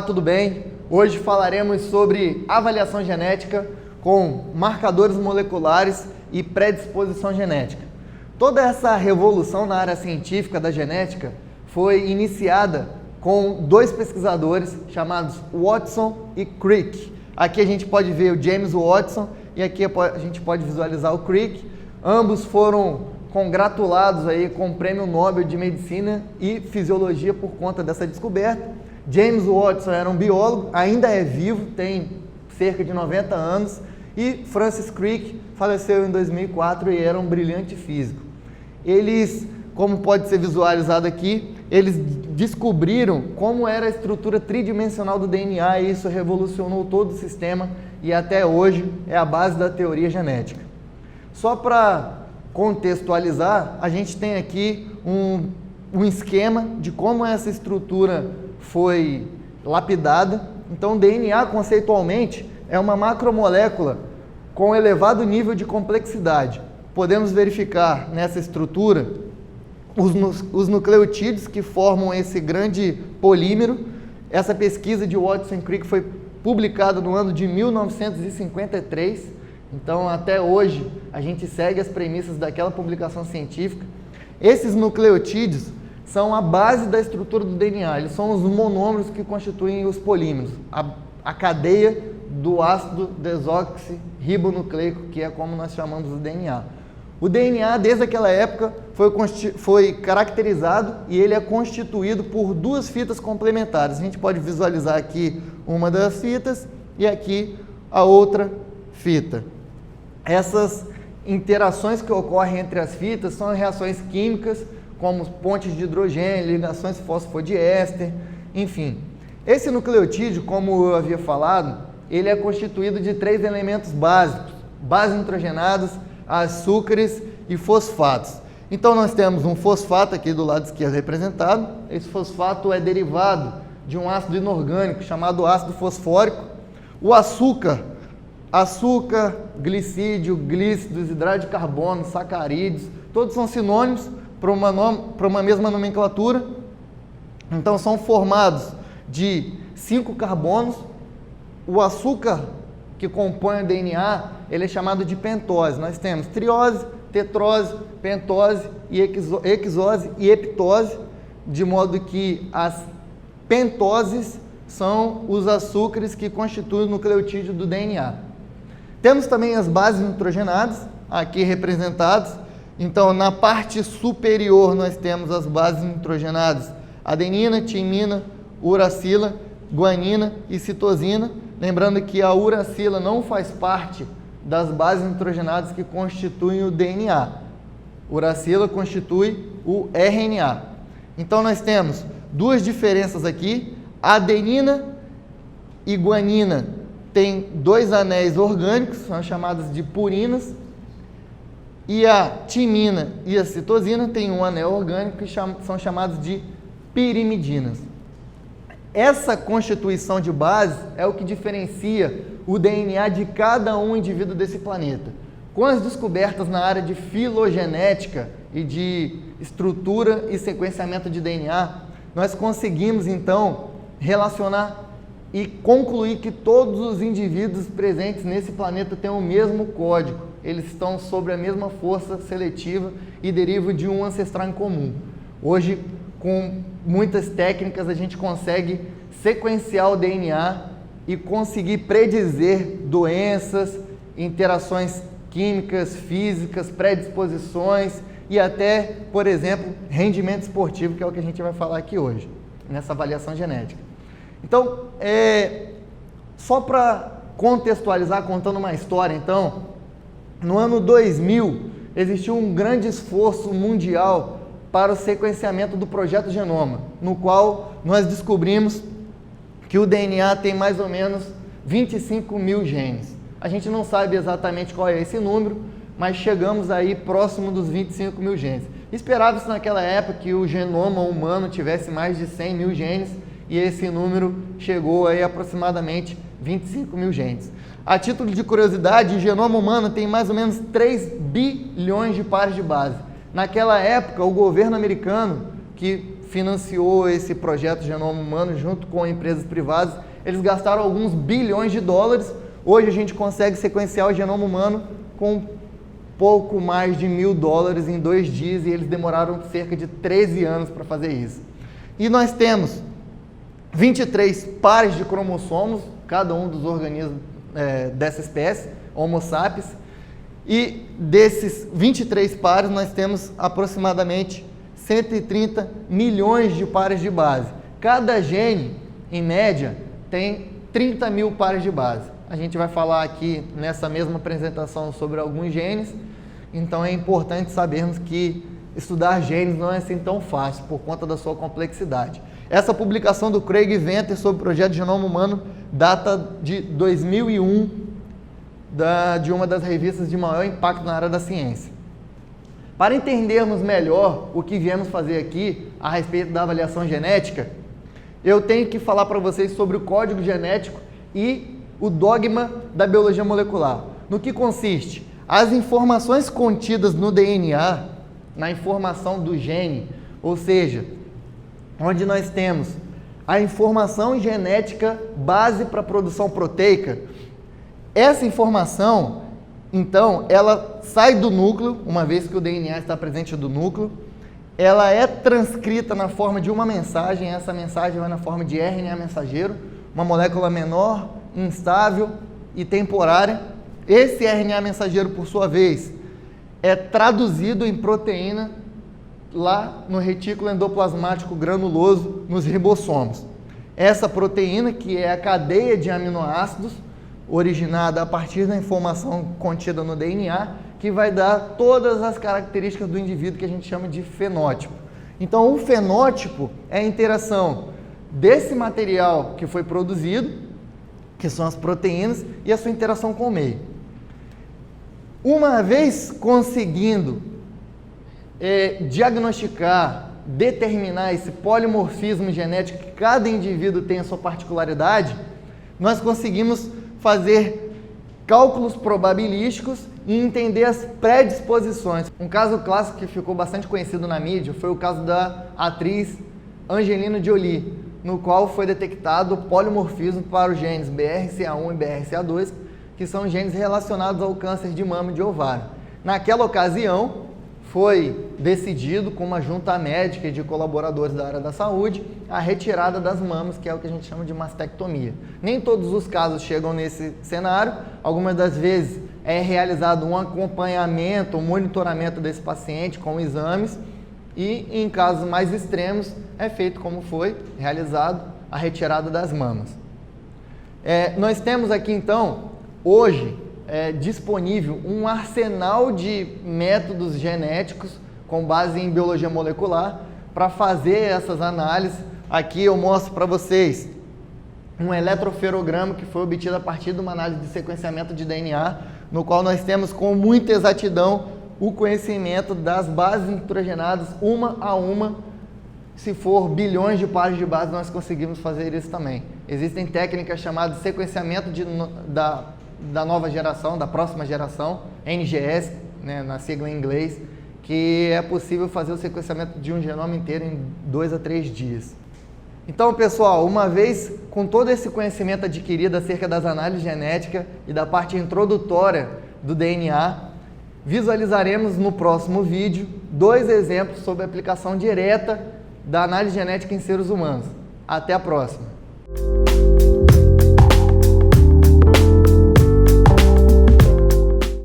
Olá, tudo bem? Hoje falaremos sobre avaliação genética com marcadores moleculares e predisposição genética. Toda essa revolução na área científica da genética foi iniciada com dois pesquisadores chamados Watson e Crick. Aqui a gente pode ver o James Watson e aqui a gente pode visualizar o Crick. Ambos foram congratulados aí com o Prêmio Nobel de Medicina e Fisiologia por conta dessa descoberta. James Watson era um biólogo, ainda é vivo, tem cerca de 90 anos, e Francis Crick faleceu em 2004 e era um brilhante físico. Eles, como pode ser visualizado aqui, eles descobriram como era a estrutura tridimensional do DNA e isso revolucionou todo o sistema e até hoje é a base da teoria genética. Só para contextualizar, a gente tem aqui um esquema de como essa estrutura foi lapidada. Então, o DNA, conceitualmente, é uma macromolécula com elevado nível de complexidade. Podemos verificar nessa estrutura os nucleotídeos que formam esse grande polímero. Essa pesquisa de Watson e Crick foi publicada no ano de 1953. Então, até hoje, a gente segue as premissas daquela publicação científica. Esses nucleotídeos são a base da estrutura do DNA, eles são os monômeros que constituem os polímeros, a cadeia do ácido desoxirribonucleico, que é como nós chamamos o DNA. O DNA, desde aquela época, foi caracterizado e ele é constituído por duas fitas complementares. A gente pode visualizar aqui uma das fitas e aqui a outra fita. Essas interações que ocorrem entre as fitas são reações químicas, como pontes de hidrogênio, ligações fosfodiéster, enfim. Esse nucleotídeo, como eu havia falado, ele é constituído de três elementos básicos: bases nitrogenadas, açúcares e fosfatos. Então nós temos um fosfato aqui do lado esquerdo representado. Esse fosfato é derivado de um ácido inorgânico chamado ácido fosfórico. O açúcar, glicídio, glícidos, hidrato de carbono, sacarídeos, todos são sinônimos para uma mesma nomenclatura. Então são formados de 5 carbonos. O açúcar que compõe o DNA, ele é chamado de pentose. Nós temos triose, tetrose, pentose, hexose e heptose, de modo que as pentoses são os açúcares que constituem o nucleotídeo do DNA. Temos também as bases nitrogenadas, aqui representadas. Então, na parte superior, nós temos as bases nitrogenadas: adenina, timina, uracila, guanina e citosina. Lembrando que a uracila não faz parte das bases nitrogenadas que constituem o DNA. Uracila constitui o RNA. Então, nós temos duas diferenças aqui. A adenina e guanina têm dois anéis orgânicos, são chamadas de purinas. E a timina e a citosina têm um anel orgânico que são chamados de pirimidinas. Essa constituição de base é o que diferencia o DNA de cada um indivíduo desse planeta. Com as descobertas na área de filogenética e de estrutura e sequenciamento de DNA, nós conseguimos então relacionar e concluir que todos os indivíduos presentes nesse planeta têm o mesmo código. Eles estão sob a mesma força seletiva e derivam de um ancestral em comum. Hoje, com muitas técnicas, a gente consegue sequenciar o DNA e conseguir predizer doenças, interações químicas, físicas, predisposições e até, por exemplo, rendimento esportivo, que é o que a gente vai falar aqui hoje, nessa avaliação genética. Então, só para contextualizar, contando uma história, então, no ano 2000, existiu um grande esforço mundial para o sequenciamento do Projeto Genoma, no qual nós descobrimos que o DNA tem mais ou menos 25 mil genes. A gente não sabe exatamente qual é esse número, mas chegamos aí próximo dos 25 mil genes. Esperava-se naquela época que o genoma humano tivesse mais de 100 mil genes e esse número chegou aí a aproximadamente 25 mil genes. A título de curiosidade, o genoma humano tem mais ou menos 3 bilhões de pares de base. Naquela época, o governo americano, que financiou esse projeto Genoma Humano junto com empresas privadas. Eles gastaram alguns bilhões de dólares. Hoje a gente consegue sequenciar o genoma humano com pouco mais de $1.000 em 2 dias e eles demoraram cerca de 13 anos para fazer isso. E nós temos 23 pares de cromossomos, cada um dos organismos dessa espécie, Homo sapiens, e desses 23 pares nós temos aproximadamente 130 milhões de pares de base. Cada gene, em média, tem 30 mil pares de base. A gente vai falar aqui nessa mesma apresentação sobre alguns genes, então é importante sabermos que estudar genes não é assim tão fácil por conta da sua complexidade. Essa publicação do Craig Venter sobre o projeto Genoma Humano data de 2001, de uma das revistas de maior impacto na área da ciência. Para entendermos melhor o que viemos fazer aqui a respeito da avaliação genética, eu tenho que falar para vocês sobre o código genético e o dogma da biologia molecular. No que consiste? As informações contidas no DNA, na informação do gene, ou seja, onde nós temos a informação genética base para a produção proteica, essa informação, então, ela sai do núcleo, uma vez que o DNA está presente no núcleo, ela é transcrita na forma de uma mensagem, essa mensagem vai na forma de RNA mensageiro, uma molécula menor, instável e temporária. Esse RNA mensageiro, por sua vez, é traduzido em proteína lá no retículo endoplasmático granuloso, nos ribossomos. Essa proteína, que é a cadeia de aminoácidos, originada a partir da informação contida no DNA, que vai dar todas as características do indivíduo que a gente chama de fenótipo. Então, o fenótipo é a interação desse material que foi produzido, que são as proteínas, e a sua interação com o meio. Uma vez conseguindo diagnosticar, determinar esse polimorfismo genético, que cada indivíduo tem a sua particularidade, nós conseguimos fazer cálculos probabilísticos e entender as predisposições. Um caso clássico que ficou bastante conhecido na mídia foi o caso da atriz Angelina Jolie, no qual foi detectado polimorfismo para os genes BRCA1 e BRCA2, que são genes relacionados ao câncer de mama e de ovário. Naquela ocasião, foi decidido, com uma junta médica e de colaboradores da área da saúde, a retirada das mamas, que é o que a gente chama de mastectomia. Nem todos os casos chegam nesse cenário, algumas das vezes é realizado um acompanhamento, um monitoramento desse paciente com exames, e em casos mais extremos é feito como foi realizado a retirada das mamas. Nós temos aqui então, hoje, disponível um arsenal de métodos genéticos com base em biologia molecular para fazer essas análises. Aqui eu mostro para vocês um eletroferograma que foi obtido a partir de uma análise de sequenciamento de DNA, no qual nós temos com muita exatidão o conhecimento das bases nitrogenadas uma a uma. Se for bilhões de pares de base, nós conseguimos fazer isso também. Existem técnicas chamadas de sequenciamento da nova geração, da próxima geração, NGS, né, na sigla em inglês, que é possível fazer o sequenciamento de um genoma inteiro em 2 a 3 dias. Então, pessoal, uma vez com todo esse conhecimento adquirido acerca das análises genéticas e da parte introdutória do DNA, visualizaremos no próximo vídeo 2 exemplos sobre a aplicação direta da análise genética em seres humanos. Até a próxima!